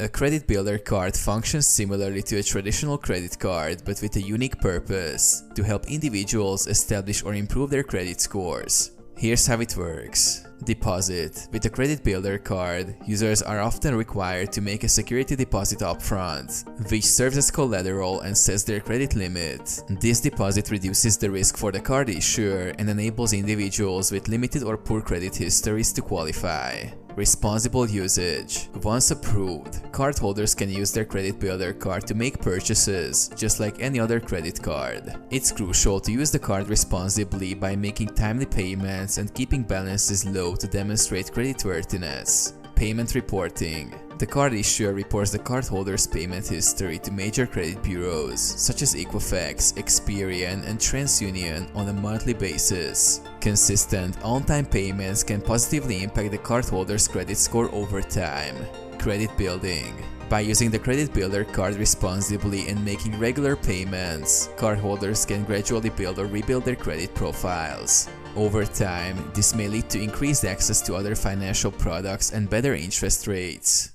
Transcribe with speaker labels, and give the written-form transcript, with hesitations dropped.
Speaker 1: A credit builder card functions similarly to a traditional credit card, but with a unique purpose: to help individuals establish or improve their credit scores. Here's how it works. Deposit. With a credit builder card, users are often required to make a security deposit upfront, which serves as collateral and sets their credit limit. This deposit reduces the risk for the card issuer and enables individuals with limited or poor credit histories to qualify. Responsible usage. Once approved, cardholders can use their credit builder card to make purchases, just like any other credit card. It's crucial to use the card responsibly by making timely payments and keeping balances low to demonstrate creditworthiness. Payment reporting. The card issuer reports the cardholder's payment history to major credit bureaus such as Equifax, Experian, and TransUnion on a monthly basis. Consistent, on-time payments can positively impact the cardholder's credit score over time. Credit building. By using the credit builder card responsibly and making regular payments, cardholders can gradually build or rebuild their credit profiles. Over time, this may lead to increased access to other financial products and better interest rates.